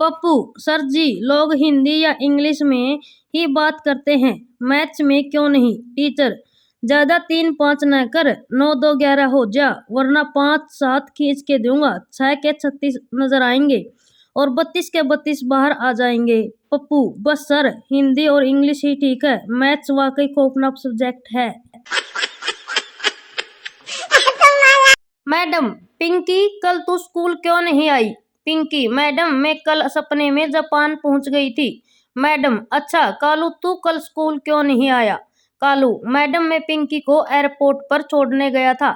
Pappu sir जी, लोग हिंदी या English में ही बात करते हैं, मैथ्स में क्यों नहीं? टीचर, ज्यादा 3 5 न कर, 9 2 11 हो जा, वरना 5 7 खींच के दूंगा, 6 के 36 नजर आएंगे और 32 के 32 बाहर आ जाएंगे। पप्पू, बस सर, हिंदी और इंग्लिश ही ठीक है, मैथ्स वाकई खौफनाक सब्जेक्ट है। मैडम, पिंकी कल तू स्कूल क्यों नहीं आई? पिंकी, मैडम मैं कल सपने में जापान पहुंच गई थी। मैडम, अच्छा कालू तू कल स्कूल क्यों नहीं आया? कालू, मैडम मैं पिंकी को एयरपोर्ट पर छोड़ने गया था।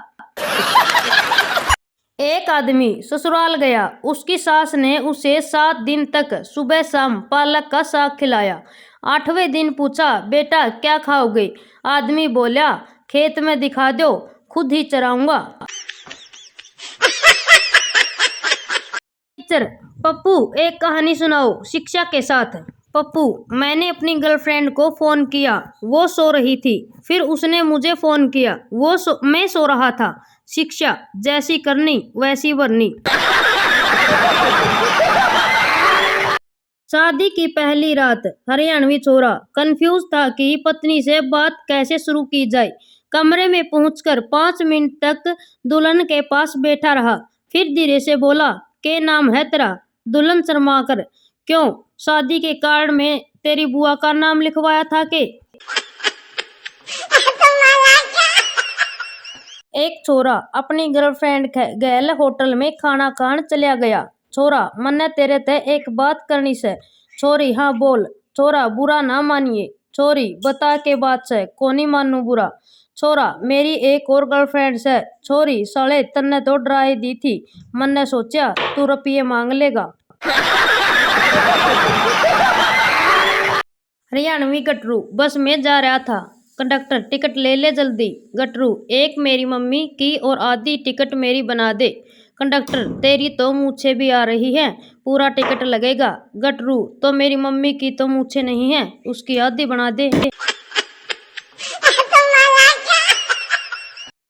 एक आदमी ससुराल गया, उसकी सास ने उसे 7 दिन तक सुबह शाम पालक का साग खिलाया। 8वें दिन पूछा, बेटा क्या खाओगे? आदमी बोला, खेत में दिखा दो, खुद ही चराऊंगा। टीचर, पप्पू एक कहानी सुनाओ शिक्षा के साथ। पप्पू, मैंने अपनी गर्लफ्रेंड को फोन किया, वो सो रही थी, फिर उसने मुझे फोन किया, मैं सो रहा था। शिक्षा, जैसी करनी वैसी भरनी। शादी की पहली रात, हरियाणवी छोरा कंफ्यूज था कि पत्नी से बात कैसे शुरू की जाए। कमरे में पहुंचकर 5 मिनट तक दुल्हन के पास बैठा रहा, फिर धीरे से बोला, के नाम है तेरा? दुल्हन शर्मा कर, क्यों, शादी के कार्ड में तेरी बुआ का नाम लिखवाया था के? एक छोरा अपनी गर्लफ्रेंड गैल होटल में खाना खान चला गया। छोरा, मन्ने तेरे ते एक बात करनी से। छोरी, हाँ बोल। छोरा, बुरा ना मानिए। छोरी, बता के बात से, कोनी मानू बुरा। छोरा, मेरी एक और गर्लफ्रेंड से। छोरी, साले तन्ने तो डराई दी थी, मन्ने सोचा तू रुपये मांग लेगा। हरियाणवी गटरू, बस में जा रहा था, कंडक्टर टिकट ले ले जल्दी। गटरू, एक मेरी मम्मी की और आधी टिकट मेरी बना दे। कंडक्टर, तेरी तो मूछें भी आ रही हैं, पूरा टिकट लगेगा। गटरू, तो मेरी मम्मी की तो मूछें नहीं है, उसकी आधी बना दे।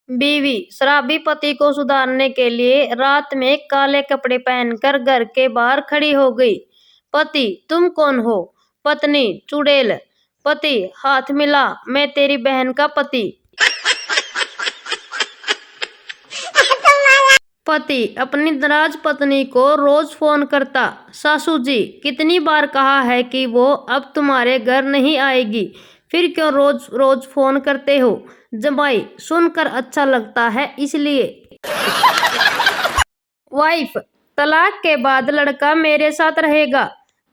बीवी शराबी पति को सुधारने के लिए रात में काले कपड़े पहनकर घर के बाहर खड़ी हो गई। पति, तुम कौन हो? पत्नी, चुड़ैल। पति, हाथ मिला, मैं तेरी बहन का पति। पति अपनी नाराज पत्नी को रोज फोन करता, सासू जी कितनी बार कहा है कि वो अब तुम्हारे घर नहीं आएगी, फिर क्यों रोज रोज फोन करते हो? जमाई, सुनकर अच्छा लगता है इसलिए। वाइफ, तलाक के बाद लड़का मेरे साथ रहेगा।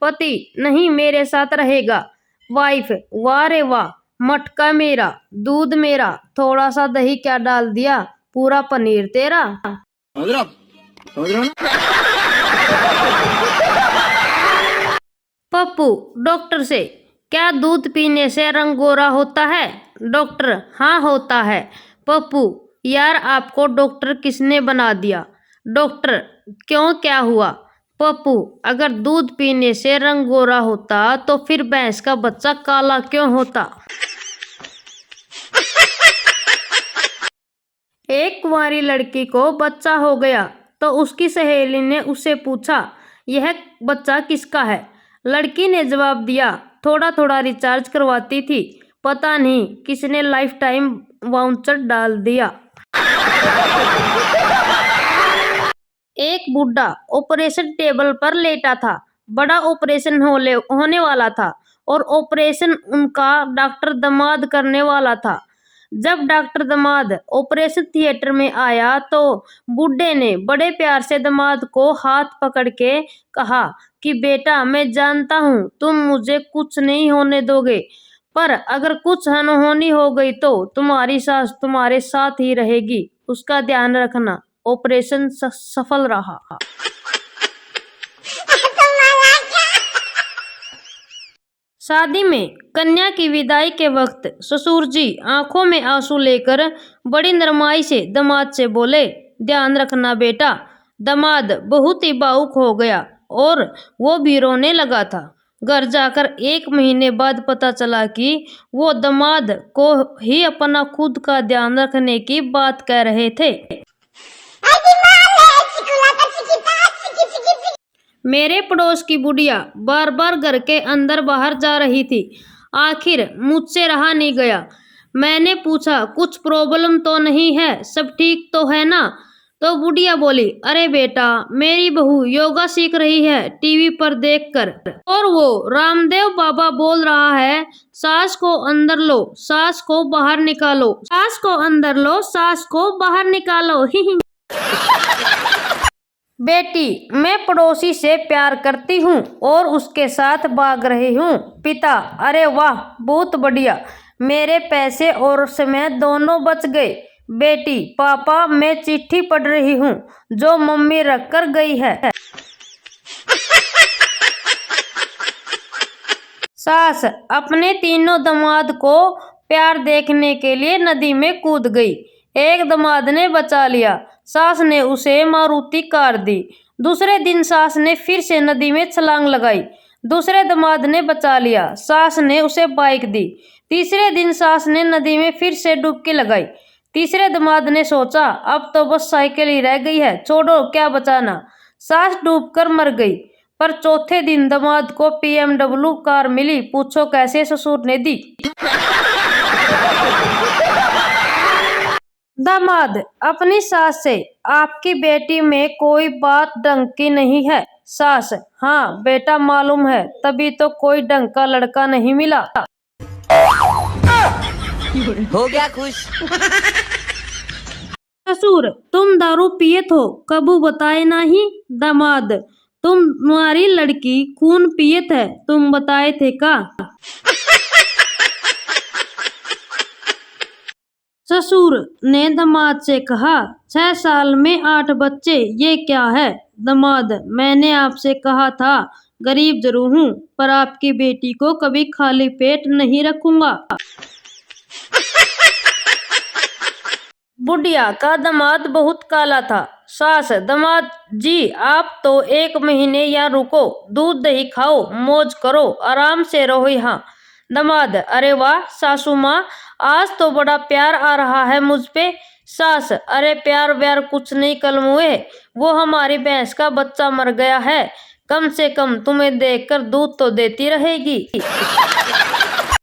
पति, नहीं मेरे साथ रहेगा। वाइफ, वाह रे वाह, मटका मेरा, दूध मेरा, थोड़ा सा दही क्या डाल दिया, पूरा पनीर तेरा। समझ रहे हो ना? पप्पू डॉक्टर से, क्या दूध पीने से रंग गोरा होता है? डॉक्टर, हाँ होता है। पप्पू, यार आपको डॉक्टर किसने बना दिया? डॉक्टर, क्यों क्या हुआ? पप्पू, अगर दूध पीने से रंग गोरा होता तो फिर भैंस का बच्चा काला क्यों होता? एक कुंवारी लड़की को बच्चा हो गया तो उसकी सहेली ने उससे पूछा, यह बच्चा किसका है? लड़की ने जवाब दिया, थोड़ा थोड़ा रिचार्ज करवाती थी, पता नहीं किसने लाइफ टाइम वाउचर डाल दिया। एक बूढ़ा ऑपरेशन टेबल पर लेटा था, बड़ा ऑपरेशन होने वाला था और ऑपरेशन उनका डॉक्टर दामाद करने वाला था। जब डॉक्टर दामाद ऑपरेशन थिएटर में आया तो बूढ़े ने बड़े प्यार से दामाद को हाथ पकड़ के कहा कि बेटा, मैं जानता हूँ तुम मुझे कुछ नहीं होने दोगे, पर अगर कुछ अनहोनी हो गई तो तुम्हारी सास तुम्हारे साथ ही रहेगी, उसका ध्यान रखना। ऑपरेशन सफल रहा। शादी में कन्या की विदाई के वक्त ससुर जी आंखों में आंसू लेकर बड़ी नरमाई से दामाद से बोले, ध्यान रखना बेटा। दामाद बहुत ही भावुक हो गया और वो भी रोने लगा था। घर जाकर 1 महीने बाद पता चला कि वो दामाद को ही अपना खुद का ध्यान रखने की बात कह रहे थे। मेरे पड़ोस की बुढ़िया बार बार घर के अंदर बाहर जा रही थी। आखिर मुझसे रहा नहीं गया। मैंने पूछा, कुछ प्रॉब्लम तो नहीं है, सब ठीक तो है ना? तो बुढ़िया बोली, अरे बेटा, मेरी बहू योगा सीख रही है टीवी पर देखकर, और वो रामदेव बाबा बोल रहा है, सांस को अंदर लो, सांस को बाहर निकालो, सांस को अंदर लो, सांस को बाहर निकालो। बेटी, मैं पड़ोसी से प्यार करती हूँ और उसके साथ भाग रही हूँ। पिता, अरे वाह, बहुत बढ़िया, मेरे पैसे और समय दोनों बच गए। बेटी, पापा, मैं चिट्ठी पढ़ रही हूँ जो मम्मी रख कर गई है। सास अपने तीनों दामाद को प्यार देखने के लिए नदी में कूद गई। एक दामाद ने बचा लिया, सास ने उसे मारुति कार दी। दूसरे दिन सास ने फिर से नदी में छलांग लगाई। दूसरे दामाद ने बचा लिया, सास ने उसे बाइक दी। तीसरे दिन सास ने नदी में फिर से डुबकी लगाई। तीसरे दामाद ने सोचा, अब तो बस साइकिल ही रह गई है, छोड़ो, क्या बचाना। सास डूबकर मर गई। पर चौथे दिन दामाद को BMW कार मिली। पूछो कैसे ससुर ने दी। दामाद अपनी सास से, आपकी बेटी में कोई बात ढंग की नहीं है। सास, हाँ बेटा, मालूम है, तभी तो कोई ढंग का लड़का नहीं मिला। हो गया खुश। ससुर, तुम दारू पिए हो, कबू बताए नहीं। दामाद, तुम्हारी लड़की खून पियत है, तुम बताए थे का? ससुर ने दामाद से कहा, 6 साल में 8 बच्चे, ये क्या है? दामाद, मैंने आपसे कहा था, गरीब जरूर हूँ, पर आपकी बेटी को कभी खाली पेट नहीं रखूंगा। बुढ़िया का दामाद बहुत काला था। सास, दामाद जी, आप तो 1 महीने यहाँ रुको, दूध दही खाओ, मौज करो, आराम से रहो यहाँ। दामाद, अरे वाह सासू माँ, आज तो बड़ा प्यार आ रहा है मुझ पे। सास, अरे प्यार व्यार कुछ नहीं कलमुए, वो हमारी भैंस का बच्चा मर गया है, कम से कम तुम्हें देखकर दूध तो देती रहेगी।